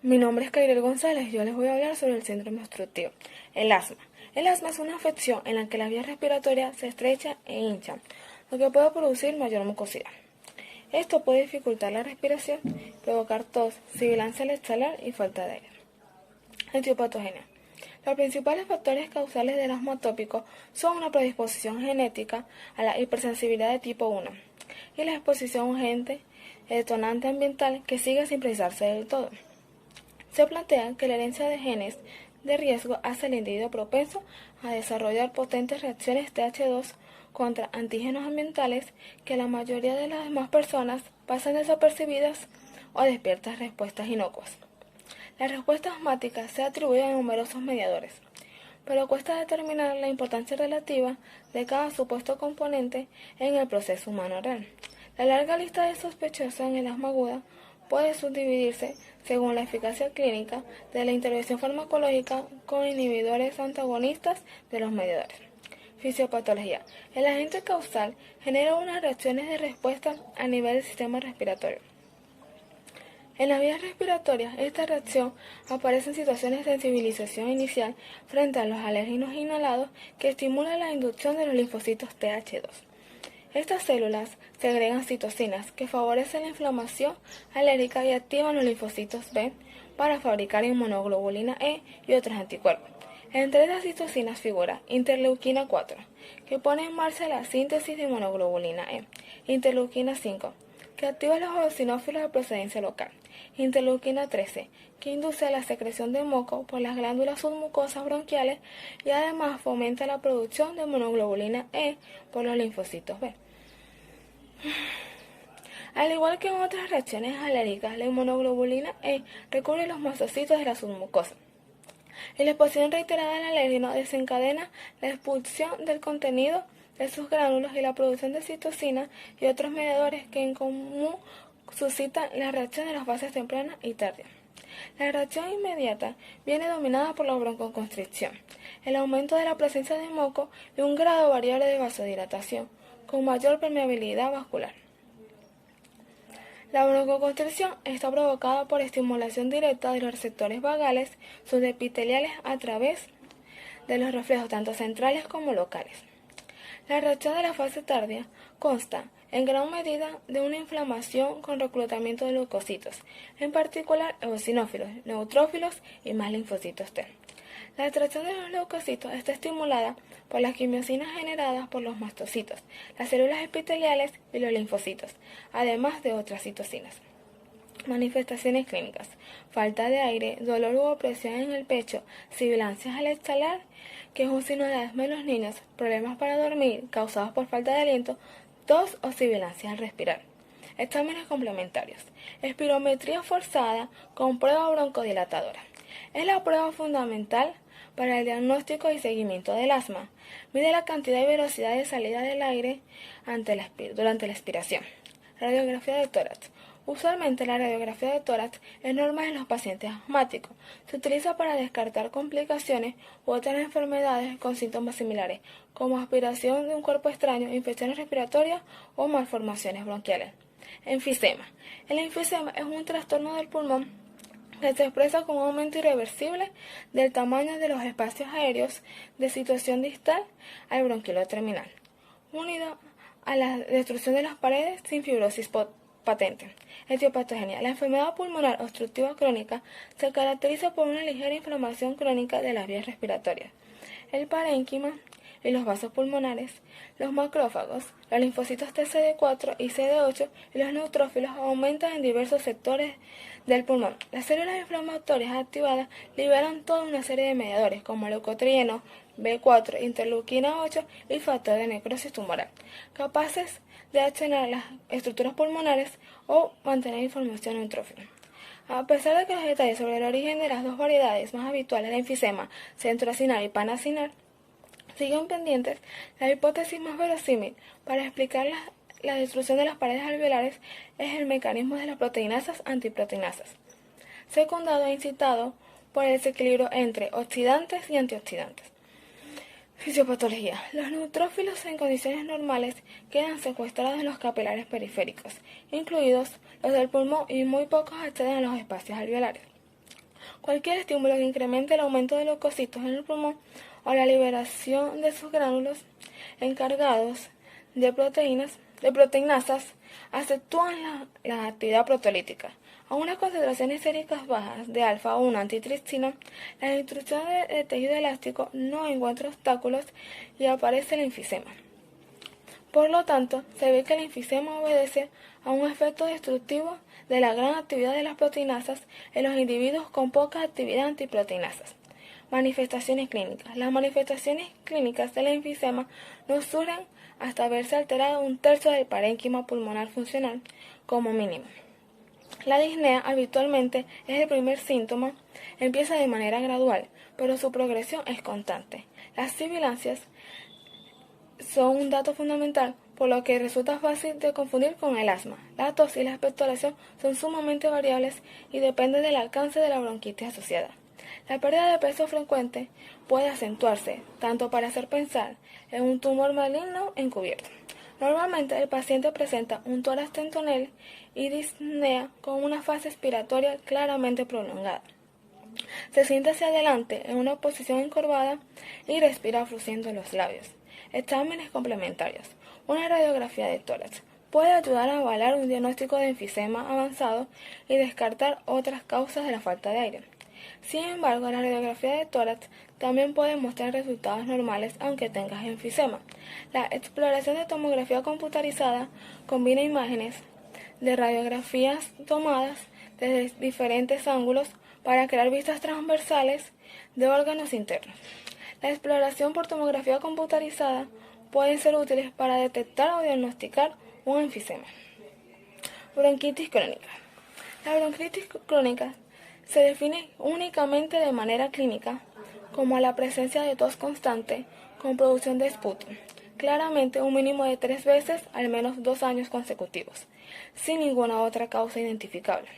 Mi nombre es Kairel González y yo les voy a hablar sobre el síndrome obstructivo. El asma. El asma es una afección en la que las vías respiratorias se estrechan e hinchan, lo que puede producir mayor mucosidad. Esto puede dificultar la respiración, provocar tos, sibilancia al exhalar y falta de aire. Etiopatogenia. Los principales factores causales del asma atópico son una predisposición genética a la hipersensibilidad de tipo 1 y la exposición a un agente detonante ambiental que sigue sin precisarse del todo. Se plantea que la herencia de genes de riesgo hace al individuo propenso a desarrollar potentes reacciones TH2 contra antígenos ambientales que la mayoría de las demás personas pasan desapercibidas o despiertan respuestas inocuas. La respuesta asmática se atribuye a numerosos mediadores, pero cuesta determinar la importancia relativa de cada supuesto componente en el proceso humano real. La larga lista de sospechosos en el asma aguda puede subdividirse según la eficacia clínica de la intervención farmacológica con inhibidores antagonistas de los mediadores. Fisiopatología. El agente causal genera unas reacciones de respuesta a nivel del sistema respiratorio. En las vías respiratorias, esta reacción aparece en situaciones de sensibilización inicial frente a los alérgenos inhalados que estimulan la inducción de los linfocitos TH2. Estas células segregan citocinas que favorecen la inflamación alérgica y activan los linfocitos B para fabricar inmunoglobulina E y otros anticuerpos. Entre estas citocinas figura interleuquina 4, que pone en marcha la síntesis de inmunoglobulina E, interleuquina 5, que activa los eosinófilos de procedencia local, interleuquina 13, que induce la secreción de moco por las glándulas submucosas bronquiales y además fomenta la producción de inmunoglobulina E por los linfocitos B. Al igual que en otras reacciones alérgicas, la inmunoglobulina E recubre los mastocitos de la submucosa. Y la exposición reiterada al alérgeno desencadena la expulsión del contenido de sus gránulos y la producción de citocinas y otros mediadores que en común suscitan la reacción de las fases tempranas y tardías. La reacción inmediata viene dominada por la broncoconstricción, el aumento de la presencia de moco y un grado variable de vasodilatación, con mayor permeabilidad vascular. La broncoconstricción está provocada por estimulación directa de los receptores vagales subepiteliales a través de los reflejos tanto centrales como locales. La reacción de la fase tardía consta en gran medida de una inflamación con reclutamiento de leucocitos, en particular eosinófilos, neutrófilos y más linfocitos T. La atracción de los leucocitos está estimulada por las quimiosinas generadas por los mastocitos, las células epiteliales y los linfocitos, además de otras citocinas. Manifestaciones clínicas: falta de aire, dolor u opresión en el pecho, sibilancias al exhalar, que es un signo de asma en los niños, problemas para dormir causados por falta de aliento, tos o sibilancias al respirar. Exámenes complementarios: espirometría forzada con prueba broncodilatadora. Es la prueba fundamental para el diagnóstico y seguimiento del asma. Mide la cantidad y velocidad de salida del aire durante la expiración. Radiografía de tórax. Usualmente la radiografía de tórax es normal en los pacientes asmáticos. Se utiliza para descartar complicaciones u otras enfermedades con síntomas similares, como aspiración de un cuerpo extraño, infecciones respiratorias o malformaciones bronquiales. Enfisema. El enfisema es un trastorno del pulmón que se expresa con un aumento irreversible del tamaño de los espacios aéreos de situación distal al bronquiolo terminal, unido a la destrucción de las paredes sin fibrosis patente. Etiopatogenia. La enfermedad pulmonar obstructiva crónica se caracteriza por una ligera inflamación crónica de las vías respiratorias, el parénquima y los vasos pulmonares, los macrófagos, los linfocitos TCD4 y CD8 y los neutrófilos aumentan en diversos sectores del pulmón. Las células inflamatorias activadas liberan toda una serie de mediadores como leucotrieno, B4, interleuquina 8 y factor de necrosis tumoral, capaces de accionar las estructuras pulmonares o mantener información neutrófila. A pesar de que los detalles sobre el origen de las dos variedades más habituales de enfisema, centroacinar y panacinar, siguen pendientes, la hipótesis más verosímil para explicar la destrucción de las paredes alveolares es el mecanismo de las proteinasas antiproteinasas, secundado e incitado por el desequilibrio entre oxidantes y antioxidantes. Fisiopatología. Los neutrófilos en condiciones normales quedan secuestrados en los capilares periféricos, incluidos los del pulmón, y muy pocos acceden a los espacios alveolares. Cualquier estímulo que incremente el aumento de leucocitos en el pulmón o la liberación de sus gránulos encargados de proteinasas acentúan la actividad proteolítica. A unas concentraciones séricas bajas de alfa-1 antitripsina, la destrucción del tejido elástico no encuentra obstáculos y aparece el enfisema. Por lo tanto, se ve que el enfisema obedece a un efecto destructivo de la gran actividad de las proteinasas en los individuos con poca actividad antiproteinasas. Manifestaciones clínicas. Las manifestaciones clínicas del enfisema no surgen hasta haberse alterado un tercio del parénquima pulmonar funcional, como mínimo. La disnea habitualmente es el primer síntoma, empieza de manera gradual, pero su progresión es constante. Las sibilancias son un dato fundamental, por lo que resulta fácil de confundir con el asma. La tos y la expectoración son sumamente variables y dependen del alcance de la bronquitis asociada. La pérdida de peso frecuente puede acentuarse, tanto para hacer pensar en un tumor maligno encubierto. Normalmente el paciente presenta un tórax tentonel y disnea con una fase expiratoria claramente prolongada. Se siente hacia adelante en una posición encorvada y respira frunciendo los labios. Exámenes complementarios. Una radiografía de tórax puede ayudar a avalar un diagnóstico de enfisema avanzado y descartar otras causas de la falta de aire. Sin embargo, la radiografía de tórax también puede mostrar resultados normales aunque tengas enfisema. La exploración de tomografía computarizada combina imágenes de radiografías tomadas desde diferentes ángulos para crear vistas transversales de órganos internos. La exploración por tomografía computarizada pueden ser útiles para detectar o diagnosticar un enfisema. Bronquitis crónica. La bronquitis crónica se define únicamente de manera clínica como la presencia de tos constante con producción de esputo, claramente un mínimo de 3 veces al menos 2 años consecutivos, sin ninguna otra causa identificable.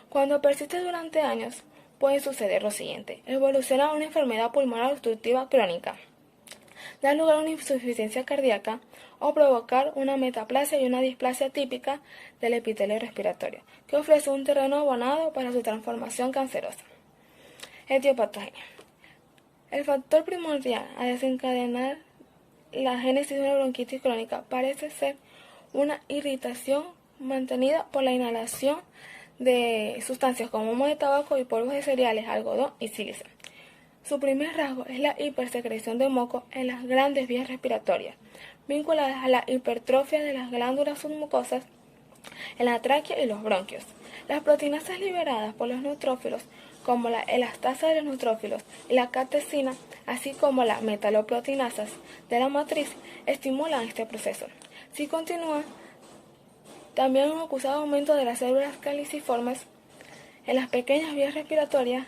Cuando persiste durante años, puede suceder lo siguiente: evoluciona a una enfermedad pulmonar obstructiva crónica, dar lugar a una insuficiencia cardíaca o provocar una metaplasia y una displasia típica del epitelio respiratorio, que ofrece un terreno abonado para su transformación cancerosa. Etiopatogenia. El factor primordial a desencadenar la génesis de una bronquitis crónica parece ser una irritación mantenida por la inhalación de sustancias como humo de tabaco y polvos de cereales, algodón y sílice. Su primer rasgo es la hipersecreción de moco en las grandes vías respiratorias, vinculadas a la hipertrofia de las glándulas submucosas en la tráquea y los bronquios. Las proteinasas liberadas por los neutrófilos, como la elastasa de los neutrófilos y la catecina, así como las metaloproteinasas de la matriz, estimulan este proceso. Si continúa, también un acusado aumento de las células caliciformes en las pequeñas vías respiratorias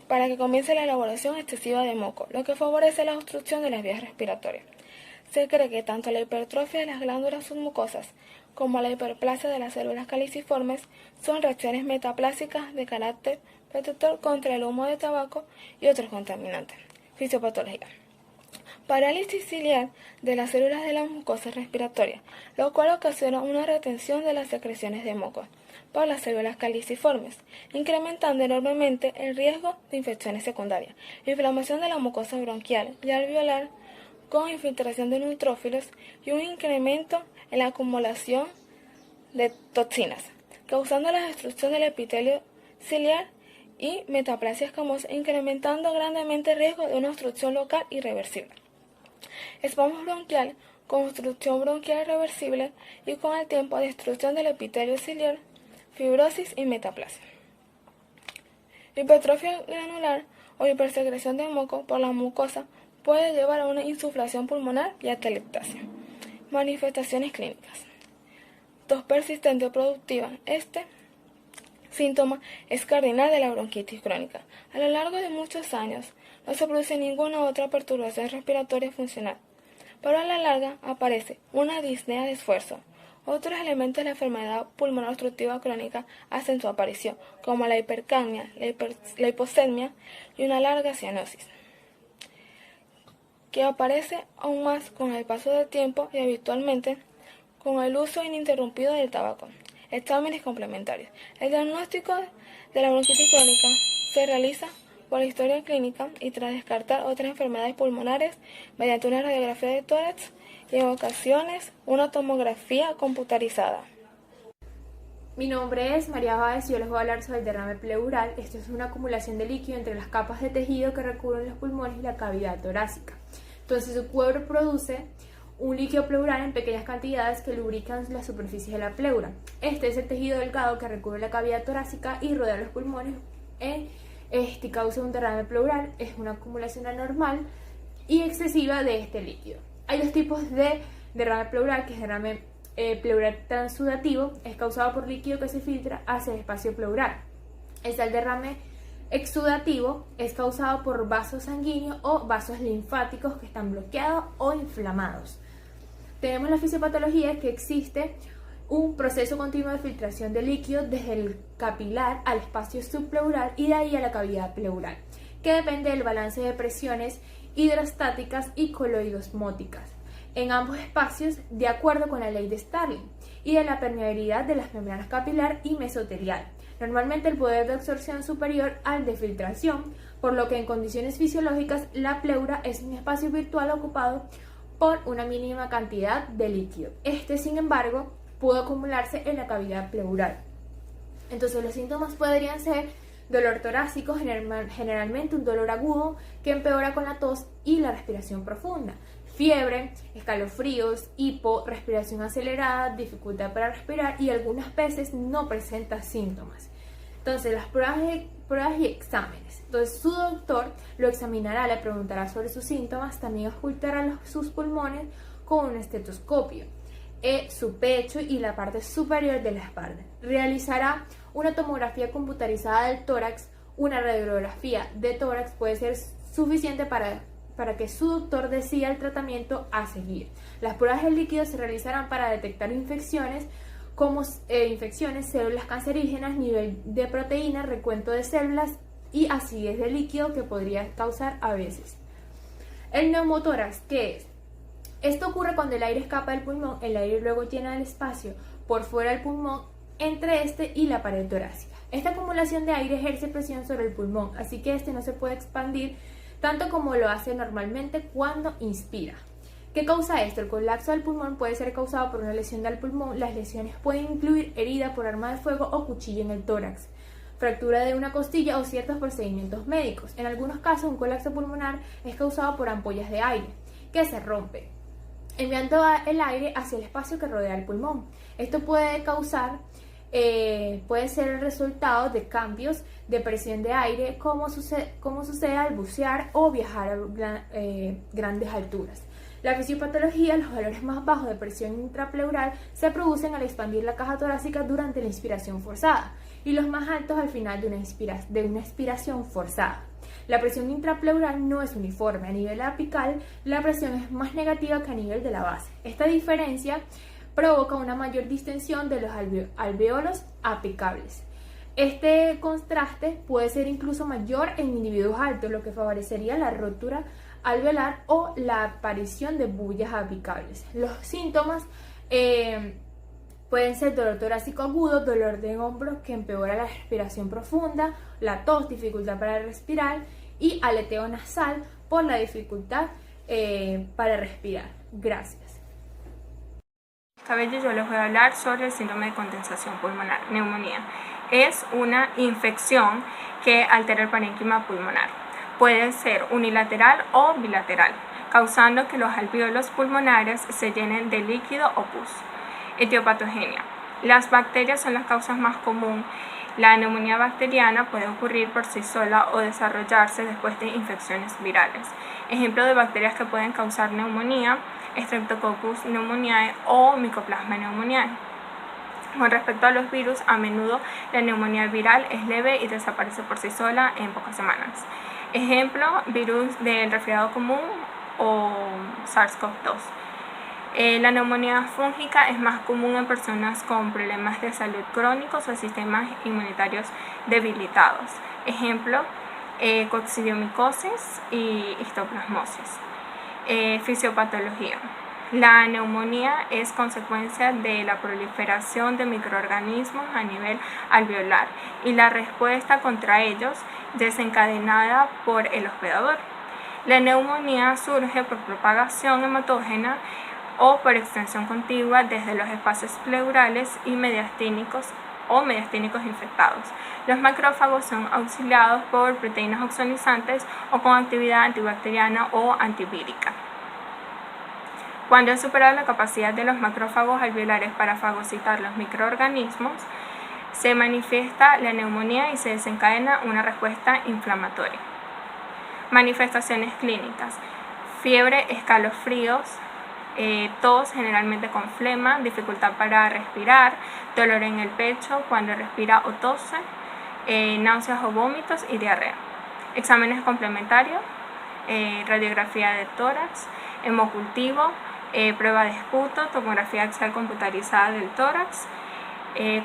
para que comience la elaboración excesiva de moco, lo que favorece la obstrucción de las vías respiratorias. Se cree que tanto la hipertrofia de las glándulas submucosas como la hiperplasia de las células caliciformes son reacciones metaplásicas de carácter protector contra el humo de tabaco y otros contaminantes. Fisiopatología. Parálisis ciliar de las células de la mucosa respiratoria, lo cual ocasiona una retención de las secreciones de moco por las células caliciformes, incrementando enormemente el riesgo de infecciones secundarias, inflamación de la mucosa bronquial y alveolar con infiltración de neutrófilos y un incremento en la acumulación de toxinas, causando la destrucción del epitelio ciliar y metaplasia escamosa, incrementando grandemente el riesgo de una obstrucción local irreversible. Espasmo bronquial con obstrucción bronquial irreversible y con el tiempo destrucción del epitelio ciliar, fibrosis y metaplasia. Hipertrofia granular o hipersecreción de moco por la mucosa puede llevar a una insuflación pulmonar y atelectasia. Manifestaciones clínicas. Tos persistente productiva. Este síntoma es cardinal de la bronquitis crónica. A lo largo de muchos años no se produce ninguna otra perturbación respiratoria funcional, pero a la larga aparece una disnea de esfuerzo. Otros elementos de la enfermedad pulmonar obstructiva crónica hacen su aparición, como la hipercapnia, la hipoxemia y una larga cianosis, que aparece aún más con el paso del tiempo y habitualmente con el uso ininterrumpido del tabaco. Exámenes complementarios. El diagnóstico de la bronquitis crónica Se realiza por historia clínica y tras descartar otras enfermedades pulmonares mediante una radiografía de tórax y en ocasiones una tomografía computarizada. Mi nombre es María Báez y yo les voy a hablar sobre el derrame pleural. Esto es una acumulación de líquido entre las capas de tejido que recubren los pulmones y la cavidad torácica. Entonces su cuerpo produce un líquido pleural en pequeñas cantidades que lubrican la superficie de la pleura. Este es el tejido delgado que recubre la cavidad torácica y rodea los pulmones. Causa un derrame pleural. Es una acumulación anormal y excesiva de este líquido. Hay dos tipos de derrame pleural, que es derrame pleural transudativo, es causado por líquido que se filtra hacia el espacio pleural. Está el derrame exudativo, es causado por vasos sanguíneos o vasos linfáticos que están bloqueados o inflamados. Tenemos la fisiopatología, que existe un proceso continuo de filtración de líquido desde el capilar al espacio subpleural y de ahí a la cavidad pleural, que depende del balance de presiones hidrostáticas y coloidosmóticas en ambos espacios, de acuerdo con la ley de Starling, y de la permeabilidad de las membranas capilar y mesotelial. Normalmente el poder de absorción superior al de filtración, por lo que en condiciones fisiológicas la pleura es un espacio virtual ocupado por una mínima cantidad de líquido. Sin embargo, puede acumularse en la cavidad pleural. Entonces los síntomas podrían ser dolor torácico, generalmente un dolor agudo que empeora con la tos y la respiración profunda, fiebre, escalofríos, hipo, respiración acelerada, dificultad para respirar y algunas veces no presenta síntomas. Entonces las pruebas y exámenes. Entonces su doctor lo examinará, le preguntará sobre sus síntomas, también ocultará sus pulmones con un estetoscopio, su pecho y la parte superior de la espalda. Realizará una tomografía computarizada del tórax. Una radiografía de tórax puede ser suficiente para que su doctor decida el tratamiento a seguir. Las pruebas de líquido se realizarán para detectar infecciones, como células cancerígenas, nivel de proteínas, recuento de células y acidez de líquido que podría causar a veces. El neumotórax, ¿qué es? Esto ocurre cuando el aire escapa del pulmón, el aire luego llena el espacio por fuera del pulmón entre este y la pared torácica. Esta acumulación de aire ejerce presión sobre el pulmón, así que este no se puede expandir tanto como lo hace normalmente cuando inspira. ¿Qué causa esto? El colapso del pulmón puede ser causado por una lesión del pulmón. Las lesiones pueden incluir herida por arma de fuego o cuchillo en el tórax, fractura de una costilla o ciertos procedimientos médicos. En algunos casos, un colapso pulmonar es causado por ampollas de aire que se rompen, enviando el aire hacia el espacio que rodea el pulmón. Esto puede ser el resultado de cambios de presión de aire, como sucede al bucear o viajar a grandes alturas. La fisiopatología: los valores más bajos de presión intrapleural se producen al expandir la caja torácica durante la inspiración forzada y los más altos al final de una expiración forzada. La presión intrapleural no es uniforme. A nivel apical, la presión es más negativa que a nivel de la base. Esta diferencia provoca una mayor distensión de los alvéolos apicables. Este contraste puede ser incluso mayor en individuos altos, lo que favorecería la rotura alveolar o la aparición de bullas apicables. Los síntomas pueden ser dolor torácico agudo, dolor de hombros que empeora la respiración profunda, la tos, dificultad para respirar y aleteo nasal por la dificultad para respirar. Gracias. Esta vez yo les voy a hablar sobre el síndrome de condensación pulmonar, neumonía. Es una infección que altera el parénquima pulmonar. Puede ser unilateral o bilateral, causando que los alvéolos pulmonares se llenen de líquido o pus. Etiopatogenia. Las bacterias son las causas más comunes. La neumonía bacteriana puede ocurrir por sí sola o desarrollarse después de infecciones virales. Ejemplo de bacterias que pueden causar neumonía: Streptococcus pneumoniae o Mycoplasma pneumoniae. Con respecto a los virus, a menudo la neumonía viral es leve y desaparece por sí sola en pocas semanas. Ejemplo: virus del resfriado común o SARS-CoV-2. La neumonía fúngica es más común en personas con problemas de salud crónicos o sistemas inmunitarios debilitados. Ejemplo: coccidiomicosis y histoplasmosis. Fisiopatología. La neumonía es consecuencia de la proliferación de microorganismos a nivel alveolar y la respuesta contra ellos desencadenada por el hospedador. La neumonía surge por propagación hematógena o por extensión contigua desde los espacios pleurales y mediastínicos o mediastínicos infectados. Los macrófagos son auxiliados por proteínas opsonizantes o con actividad antibacteriana o antivírica. Cuando es superada la capacidad de los macrófagos alveolares para fagocitar los microorganismos, se manifiesta la neumonía y se desencadena una respuesta inflamatoria. Manifestaciones clínicas: fiebre, escalofríos, tos generalmente con flema, dificultad para respirar, dolor en el pecho cuando respira o tose, náuseas o vómitos y diarrea. Exámenes complementarios: radiografía de tórax, hemocultivo, prueba de esputo, tomografía axial computarizada del tórax,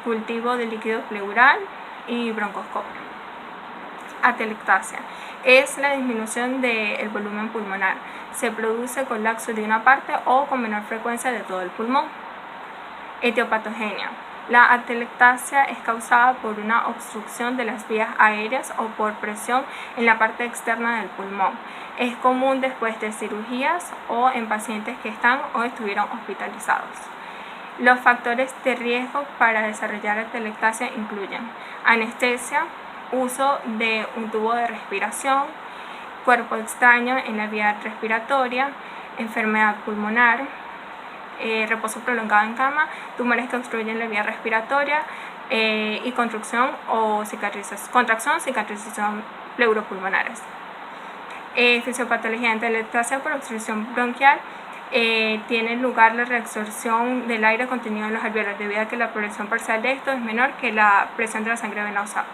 cultivo de líquido pleural y broncoscopio. Atelectasia es la disminución del volumen pulmonar. Se produce colapso de una parte o con menor frecuencia de todo el pulmón. Etiopatogenia. La atelectasia es causada por una obstrucción de las vías aéreas o por presión en la parte externa del pulmón. Es común después de cirugías o en pacientes que están o estuvieron hospitalizados. Los factores de riesgo para desarrollar atelectasia incluyen anestesia, uso de un tubo de respiración, cuerpo extraño en la vía respiratoria, enfermedad pulmonar, reposo prolongado en cama, tumores que obstruyen la vía respiratoria y contracción, cicatrización pleuropulmonares. Fisiopatología de atelectasia por obstrucción bronquial. Tiene lugar la reabsorción del aire contenido en los alveolos debido a que la presión parcial de esto es menor que la presión de la sangre venosa,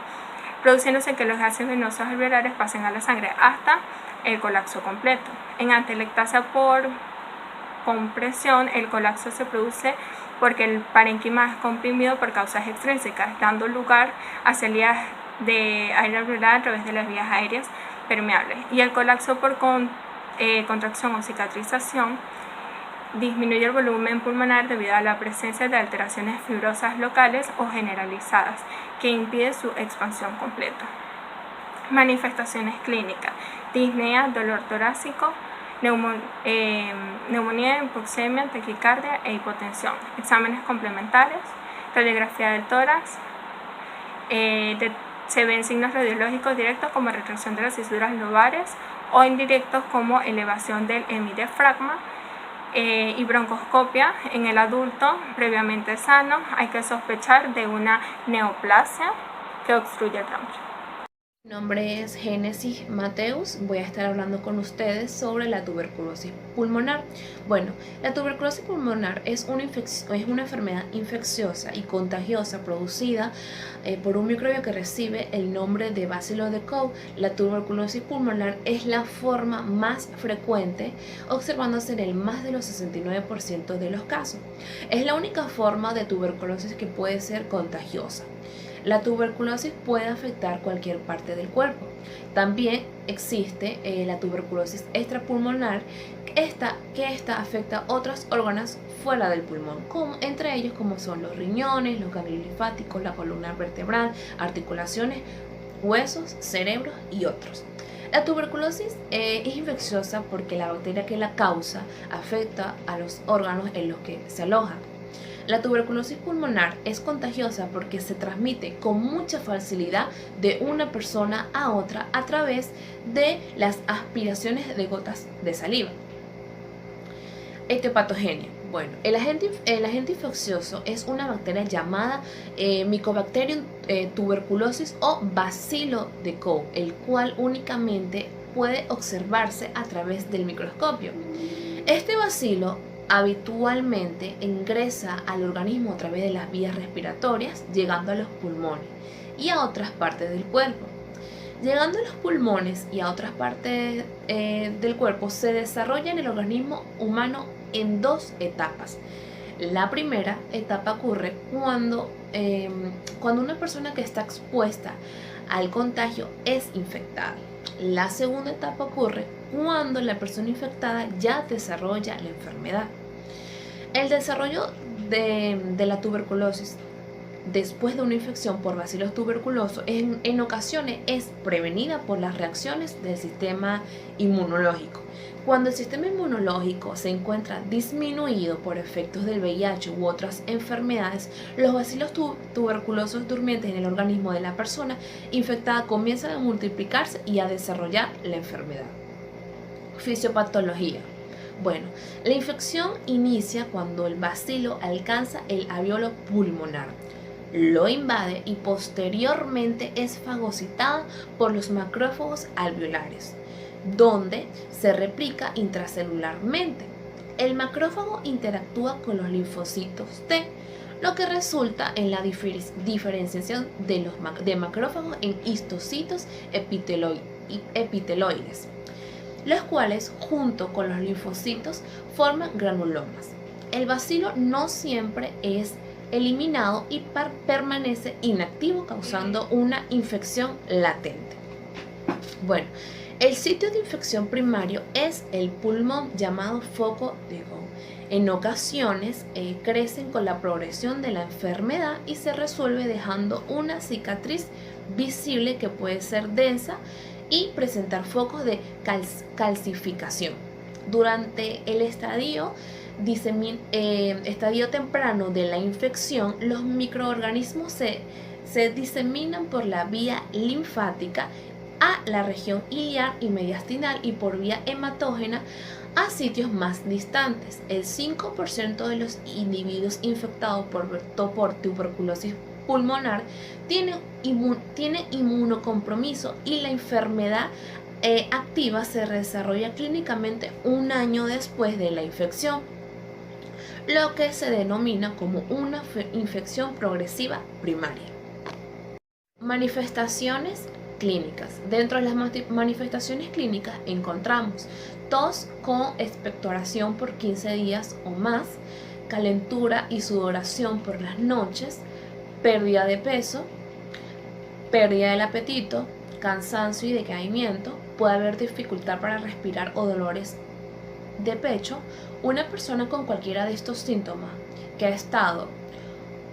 produciéndose que los gases venosos alveolares pasen a la sangre hasta el colapso completo. En atelectasia por compresión, el colapso se produce porque el parénquima es comprimido por causas extrínsecas, dando lugar a salidas de aire alveolar a través de las vías aéreas permeables. Y el colapso por contracción o cicatrización disminuye el volumen pulmonar debido a la presencia de alteraciones fibrosas locales o generalizadas que impide su expansión completa. Manifestaciones clínicas: disnea, dolor torácico, neumonía, hipoxemia, taquicardia e hipotensión. Exámenes complementarios: radiografía del tórax, se ven signos radiológicos directos como retracción de las fisuras lobares o indirectos como elevación del hemidiafragma, y broncoscopia en el adulto previamente sano. Hay que sospechar de una neoplasia que obstruye el bronquio. Mi nombre es Génesis Mateus. Voy a estar hablando con ustedes sobre la tuberculosis pulmonar. Bueno, la tuberculosis pulmonar es una enfermedad infecciosa y contagiosa producida por un microbio que recibe el nombre de Bacillus de Koch. La tuberculosis pulmonar es la forma más frecuente, observándose en el más de los 69% de los casos. Es la única forma de tuberculosis que puede ser contagiosa. La tuberculosis puede afectar cualquier parte del cuerpo. También existe la tuberculosis extrapulmonar, que esta afecta otros órganos fuera del pulmón, entre ellos como son los riñones, los ganglios linfáticos, la columna vertebral, articulaciones, huesos, cerebros y otros. La tuberculosis es infecciosa porque la bacteria que la causa afecta a los órganos en los que se aloja. La tuberculosis pulmonar es contagiosa porque se transmite con mucha facilidad de una persona a otra a través de las aspiraciones de gotas de saliva. Etiopatogenia. Bueno, el agente infeccioso es una bacteria llamada Mycobacterium tuberculosis o Bacillus de Koch, el cual únicamente puede observarse a través del microscopio. Este bacilo habitualmente ingresa al organismo a través de las vías respiratorias, llegando a los pulmones y a otras partes del cuerpo. Llegando a los pulmones y a otras partes del cuerpo, se desarrolla en el organismo humano en dos etapas. La primera etapa ocurre cuando una persona que está expuesta al contagio es infectada. La segunda etapa ocurre cuando la persona infectada ya desarrolla la enfermedad. El desarrollo de la tuberculosis después de una infección por bacilos tuberculosos en ocasiones es prevenida por las reacciones del sistema inmunológico. Cuando el sistema inmunológico se encuentra disminuido por efectos del VIH u otras enfermedades, los bacilos tuberculosos durmientes en el organismo de la persona infectada comienzan a multiplicarse y a desarrollar la enfermedad. Fisiopatología. Bueno, la infección inicia cuando el bacilo alcanza el alveolo pulmonar, lo invade y posteriormente es fagocitada por los macrófagos alveolares, donde se replica intracelularmente. El macrófago interactúa con los linfocitos T, lo que resulta en la diferenciación de macrófagos en histocitos epiteloides, los cuales junto con los linfocitos forman granulomas. El bacilo no siempre es eliminado y permanece inactivo, causando una infección latente. Bueno, el sitio de infección primario es el pulmón, llamado foco de Gauss. En ocasiones crecen con la progresión de la enfermedad y se resuelve dejando una cicatriz visible que puede ser densa y presentar focos de calcificación. Durante el estadio temprano de la infección, los microorganismos se diseminan por la vía linfática a la región iliar y mediastinal y por vía hematógena a sitios más distantes. El 5% de los individuos infectados por tuberculosis pulmonar tiene inmunocompromiso y la enfermedad activa se desarrolla clínicamente un año después de la infección, lo que se denomina como una infección progresiva primaria. Manifestaciones clínicas. Dentro de las manifestaciones clínicas encontramos tos con expectoración por 15 días o más, calentura y sudoración por las noches, pérdida de peso, pérdida del apetito, cansancio y decaimiento. Puede haber dificultad para respirar o dolores de pecho. Una persona con cualquiera de estos síntomas que ha estado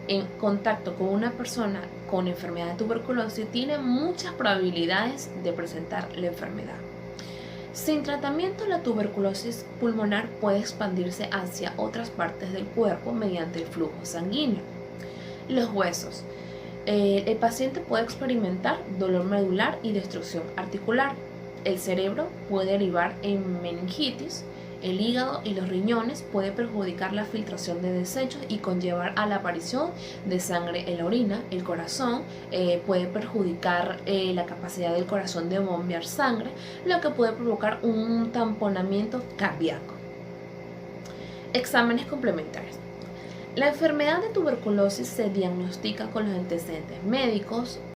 en contacto con una persona con enfermedad de tuberculosis tiene muchas probabilidades de presentar la enfermedad. Sin tratamiento, la tuberculosis pulmonar puede expandirse hacia otras partes del cuerpo mediante el flujo sanguíneo. Los huesos. El paciente puede experimentar dolor medular y destrucción articular. El cerebro puede derivar en meningitis. El hígado y los riñones puede perjudicar la filtración de desechos y conllevar a la aparición de sangre en la orina. El corazón puede perjudicar la capacidad del corazón de bombear sangre, lo que puede provocar un tamponamiento cardíaco. Exámenes complementarios. La enfermedad de tuberculosis se diagnostica con los antecedentes médicos,